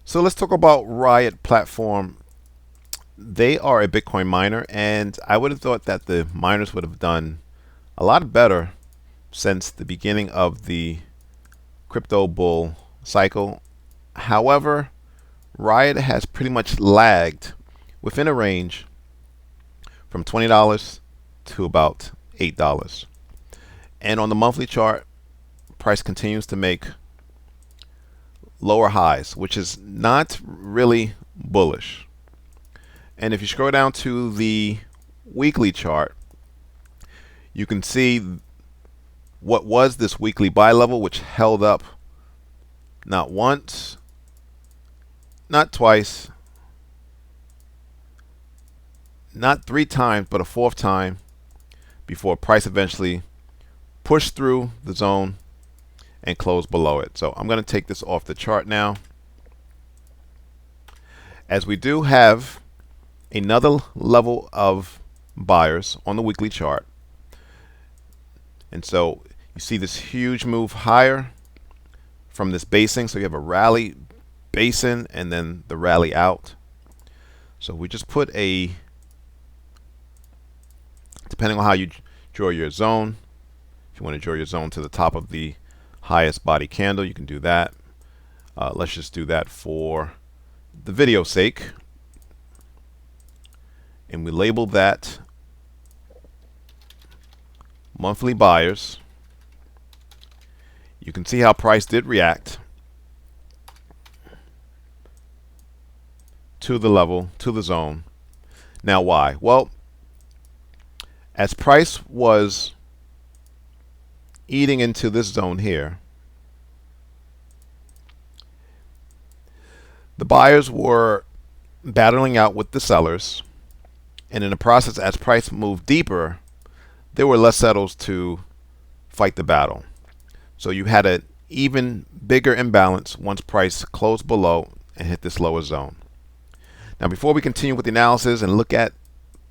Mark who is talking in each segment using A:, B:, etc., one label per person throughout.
A: So let's talk about Riot Platform. They are a Bitcoin miner, and I would have thought that the miners would have done a lot better since the beginning of the crypto bull cycle. However, Riot has pretty much lagged within a range from $20 to about $8. And on the monthly chart, price continues to make lower highs, which is not really bullish. And if you scroll down to the weekly chart, you can see what was this weekly buy level, which held up not once, not twice, not three times, but a fourth time before price eventually pushed through the zone and closed below it. So I'm going to take this off the chart now, as we do have another level of buyers on the weekly chart. And so you see this huge move higher from this basing. So you have a rally basin and then the rally out. So we just put a, depending on how you draw your zone, if you want to draw your zone to the top of the highest body candle, you can do that. Let's just do that for the video's sake. And we label that monthly buyers. You can see how price did react to the level, to the zone. Now why? Well, as price was eating into this zone here, the buyers were battling out with the sellers, and in the process, as price moved deeper, there were less settles to fight the battle. So you had an even bigger imbalance once price closed below and hit this lower zone. Now, before we continue with the analysis and look at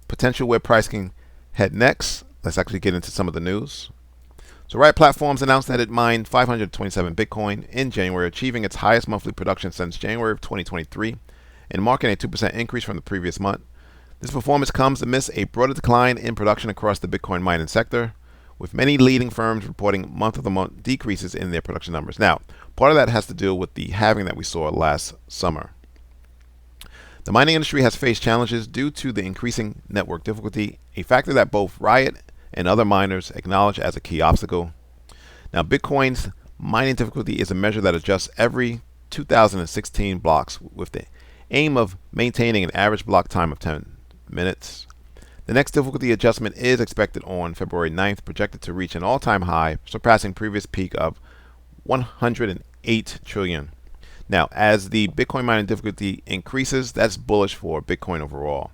A: potential where price can head next, let's actually get into some of the news. So Riot Platforms announced that it mined 527 Bitcoin in January, achieving its highest monthly production since January of 2023 and marking a 2% increase from the previous month. This performance comes amidst a broader decline in production across the Bitcoin mining sector, with many leading firms reporting month-to-month decreases in their production numbers. Now, part of that has to do with the halving that we saw last summer. The mining industry has faced challenges due to the increasing network difficulty, a factor that both Riot and other miners acknowledge as a key obstacle. Now, Bitcoin's mining difficulty is a measure that adjusts every 2016 blocks with the aim of maintaining an average block time of 10 minutes. The next difficulty adjustment is expected on February 9th, projected to reach an all-time high, surpassing previous peak of 108 trillion. Now, as the Bitcoin mining difficulty increases, that's bullish for Bitcoin overall.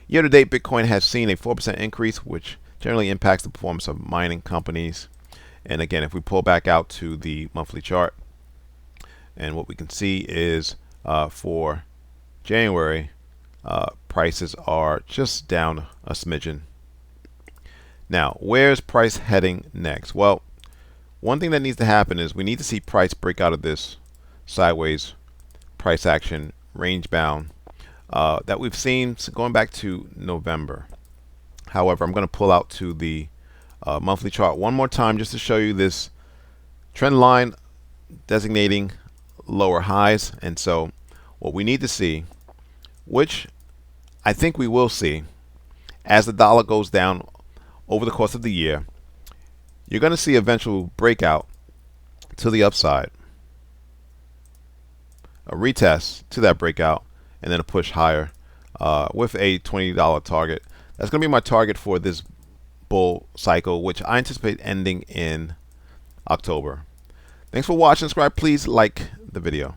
A: Year-to-date, Bitcoin has seen a 4% increase, which generally impacts the performance of mining companies. And again, if we pull back out to the monthly chart, and what we can see is for January, prices are just down a smidgen. Now, where's price heading next? Well, one thing that needs to happen is we need to see price break out of this sideways price action range bound that we've seen going back to November. However, I'm going to pull out to the monthly chart one more time just to show you this trend line designating lower highs. And so what we need to see, which I think we will see as the dollar goes down over the course of the year, you're going to see eventual breakout to the upside, a retest to that breakout, and then a push higher with a $20 target. That's going to be my target for this bull cycle, which I anticipate ending in October. Thanks for watching. Subscribe. Please like the video.